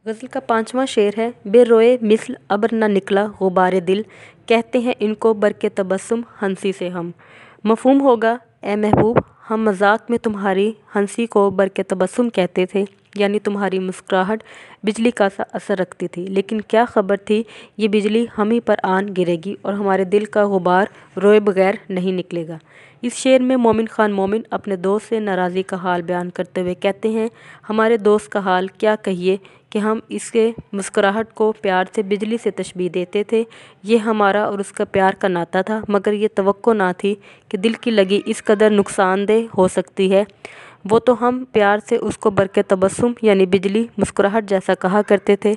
غزل کا 5واں شعر ہے۔ بے روئے مثل ابر نہ نکلا غبار دل، کہتے ہیں ان کو برق تبسم ہنسی سے ہم۔ مفہوم ہوگا اے محبوب، ہم مذاق میں تمہاری ہنسی کو برق تبسم کہتے تھے، یعنی تمہاری مسکراہٹ بجلی کا سا اثر رکھتی تھی، لیکن کیا خبر تھی یہ بجلی ہم ہی پر آن گرے گی اور ہمارے دل کا غبار روئے بغیر نہیں نکلے گا۔ اس شعر میں مومن خان مومن اپنے دوست سے ناراضی کا حال بیان کرتے ہوئے کہتے ہیں، ہمارے دوست کا حال کیا کہیے کہ ہم اس کے مسکراہٹ کو پیار سے بجلی سے تشبیہ دیتے تھے۔ یہ ہمارا اور اس کا پیار کا ناطہ تھا، مگر یہ توقع نہ تھی کہ دل کی لگی اس قدر نقصان دہ ہو سکتی ہے۔ وہ تو ہم پیار سے اس کو برق تبسم یعنی بجلی مسکراہٹ جیسا کہا کرتے تھے،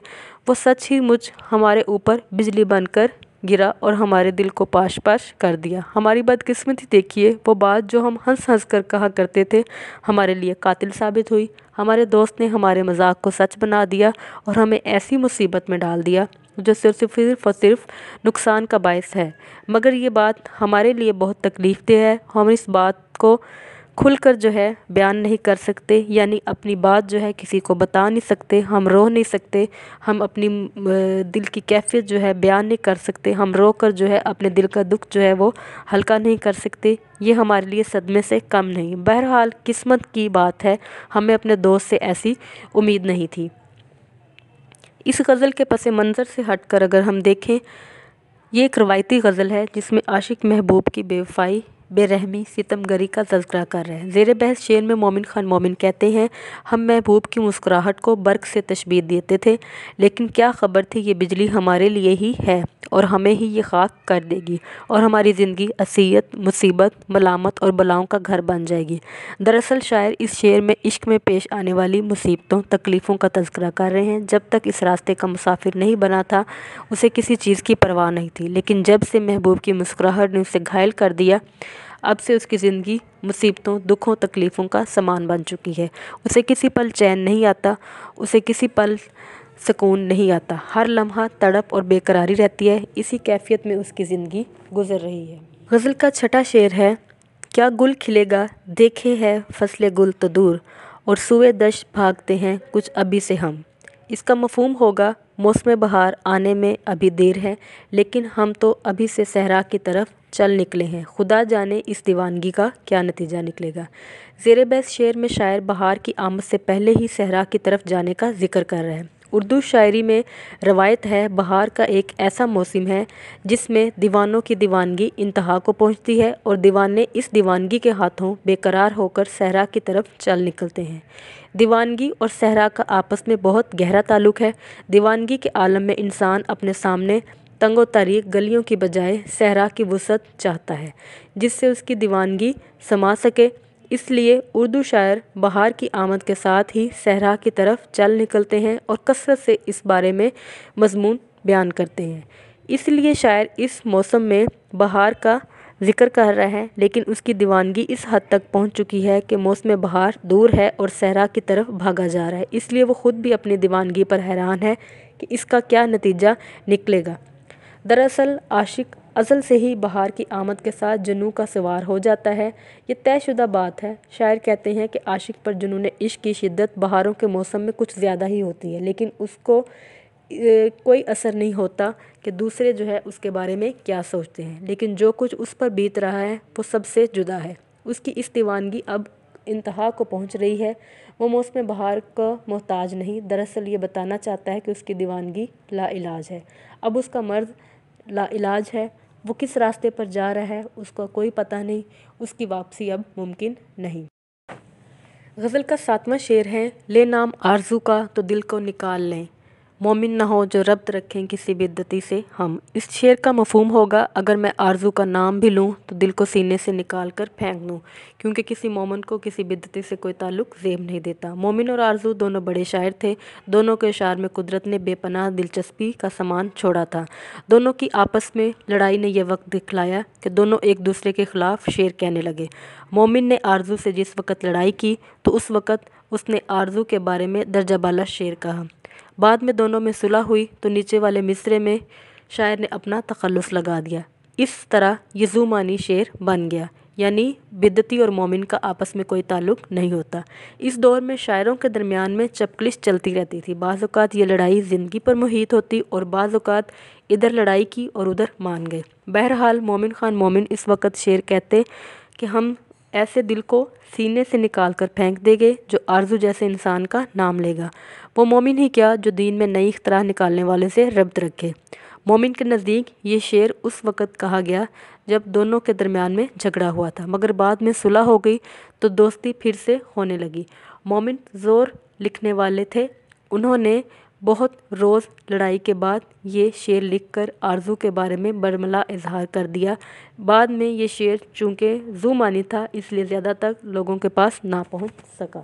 وہ سچ ہی مجھ ہمارے اوپر بجلی بن کر گرا اور ہمارے دل کو پاش پاش کر دیا۔ ہماری بدقسمتی دیکھیے، وہ بات جو ہم ہنس ہنس کر کہا کرتے تھے ہمارے لیے قاتل ثابت ہوئی۔ ہمارے دوست نے ہمارے مذاق کو سچ بنا دیا اور ہمیں ایسی مصیبت میں ڈال دیا جو صرف اور صرف نقصان کا باعث ہے۔ مگر یہ بات ہمارے لیے بہت تکلیف دہ ہے، ہم اس بات کو کھل کر بیان نہیں کر سکتے، یعنی اپنی بات کسی کو بتا نہیں سکتے، ہم رو نہیں سکتے، ہم اپنی دل کی کیفیت بیان نہیں کر سکتے، ہم رو کر اپنے دل کا دکھ وہ ہلکا نہیں کر سکتے۔ یہ ہمارے لیے صدمے سے کم نہیں۔ بہرحال قسمت کی بات ہے، ہمیں اپنے دوست سے ایسی امید نہیں تھی۔ اس غزل کے پس منظر سے ہٹ کر اگر ہم دیکھیں، یہ ایک روایتی غزل ہے جس میں عاشق محبوب کی بے وفائی، بے رحمی، ستم گری کا تذکرہ کر رہے ہیں۔ زیر بحث شعر میں مومن خان مومن کہتے ہیں، ہم محبوب کی مسکراہٹ کو برق سے تشبیہ دیتے تھے، لیکن کیا خبر تھی یہ بجلی ہمارے لیے ہی ہے اور ہمیں ہی یہ خاک کر دے گی اور ہماری زندگی اذیت، مصیبت، ملامت اور بلاؤں کا گھر بن جائے گی۔ دراصل شاعر اس شعر میں عشق میں پیش آنے والی مصیبتوں، تکلیفوں کا تذکرہ کر رہے ہیں۔ جب تک اس راستے کا مسافر نہیں بنا تھا اسے کسی چیز کی پرواہ نہیں تھی، لیکن جب سے محبوب کی مسکراہٹ نے اسے گھائل کر دیا، اب سے اس کی زندگی مصیبتوں، دکھوں، تکلیفوں کا سامان بن چکی ہے۔ اسے کسی پل چین نہیں آتا، اسے کسی پل سکون نہیں آتا، ہر لمحہ تڑپ اور بے قراری رہتی ہے۔ اسی کیفیت میں اس کی زندگی گزر رہی ہے۔ غزل کا 6واں شعر ہے۔ کیا گل کھلے گا دیکھے ہے فصل گل تو دور، اور سوئے دشت بھاگتے ہیں کچھ ابھی سے ہم۔ اس کا مفہوم ہوگا موسم بہار آنے میں ابھی دیر ہے، لیکن ہم تو ابھی سے صحرا کی طرف چل نکلے ہیں، خدا جانے اس دیوانگی کا کیا نتیجہ نکلے گا۔ زیر بحث شعر میں شاعر بہار کی آمد سے پہلے ہی صحرا کی طرف جانے کا ذکر کر رہے ہیں۔ اردو شاعری میں روایت ہے، بہار کا ایک ایسا موسم ہے جس میں دیوانوں کی دیوانگی انتہا کو پہنچتی ہے اور دیوانے اس دیوانگی کے ہاتھوں بے قرار ہو کر صحرا کی طرف چل نکلتے ہیں۔ دیوانگی اور صحرا کا آپس میں بہت گہرا تعلق ہے۔ دیوانگی کے عالم میں انسان اپنے سامنے تنگ و تاریک گلیوں کی بجائے صحرا کی وسعت چاہتا ہے جس سے اس کی دیوانگی سما سکے۔ اس لیے اردو شاعر بہار کی آمد کے ساتھ ہی صحرا کی طرف چل نکلتے ہیں اور کثرت سے اس بارے میں مضمون بیان کرتے ہیں۔ اس لیے شاعر اس موسم میں بہار کا ذکر کر رہا ہے، لیکن اس کی دیوانگی اس حد تک پہنچ چکی ہے کہ موسم بہار دور ہے اور صحرا کی طرف بھاگا جا رہا ہے۔ اس لیے وہ خود بھی اپنی دیوانگی پر حیران ہے کہ اس کا کیا نتیجہ نکلے گا۔ دراصل عاشق ازل سے ہی بہار کی آمد کے ساتھ جنوں کا سوار ہو جاتا ہے، یہ طے شدہ بات ہے۔ شاعر کہتے ہیں کہ عاشق پر جنون عشق کی شدت بہاروں کے موسم میں کچھ زیادہ ہی ہوتی ہے، لیکن اس کو کوئی اثر نہیں ہوتا کہ دوسرے اس کے بارے میں کیا سوچتے ہیں، لیکن جو کچھ اس پر بیت رہا ہے وہ سب سے جدا ہے۔ اس کی اس دیوانگی اب انتہا کو پہنچ رہی ہے۔ وہ موسم بہار کا محتاج نہیں، دراصل یہ بتانا چاہتا ہے کہ اس کی دیوانگی لا علاج ہے۔ اب اس کا مرض لا علاج ہے، وہ کس راستے پر جا رہا ہے اس کا کوئی پتہ نہیں، اس کی واپسی اب ممکن نہیں۔ غزل کا 7واں شعر ہے۔ لے نام آرزو کا تو دل کو نکال لیں، مومن نہ ہو جو ربط رکھیں کسی بدعتی سے ہم۔ اس شعر کا مفہوم ہوگا، اگر میں آرزو کا نام بھی لوں تو دل کو سینے سے نکال کر پھینک دوں، کیونکہ کسی مومن کو کسی بدعتی سے کوئی تعلق زیب نہیں دیتا۔ مومن اور آرزو دونوں بڑے شاعر تھے، دونوں کے اشعار میں قدرت نے بے پناہ دلچسپی کا سامان چھوڑا تھا۔ دونوں کی آپس میں لڑائی نے یہ وقت دکھلایا کہ دونوں ایک دوسرے کے خلاف شعر کہنے لگے۔ مومن نے آرزو سے جس وقت لڑائی کی تو اس وقت اس نے آرزو کے بارے میں درجہ بالا شعر کہا۔ بعد میں دونوں میں صلح ہوئی تو نیچے والے مصرعے میں شاعر نے اپنا تخلص لگا دیا۔ اس طرح یہ ذو معنی شعر بن گیا۔ یعنی بدعتی اور مومن کا آپس میں کوئی تعلق نہیں ہوتا۔ اس دور میں شاعروں کے درمیان میں چپکلش چلتی رہتی تھی۔ بعض اوقات یہ لڑائی زندگی پر محیط ہوتی اور بعض اوقات ادھر لڑائی کی اور ادھر مان گئے۔ بہرحال مومن خان مومن اس وقت شعر کہتے کہ ہم ایسے دل کو سینے سے نکال کر پھینک دیں گے جو آرزو جیسے انسان کا نام لے گا۔ وہ مومن ہی کیا جو دین میں نئی اختراع نکالنے والے سے ربط رکھے۔ مومن کے نزدیک یہ شعر اس وقت کہا گیا جب دونوں کے درمیان میں جھگڑا ہوا تھا، مگر بعد میں صلح ہو گئی تو دوستی پھر سے ہونے لگی۔ مومن زور لکھنے والے تھے، انہوں نے بہت روز لڑائی کے بعد یہ شعر لکھ کر آرزو کے بارے میں برملا اظہار کر دیا۔ بعد میں یہ شعر چونکہ ذو معنی تھا اس لیے زیادہ تر لوگوں کے پاس نہ پہنچ سکا۔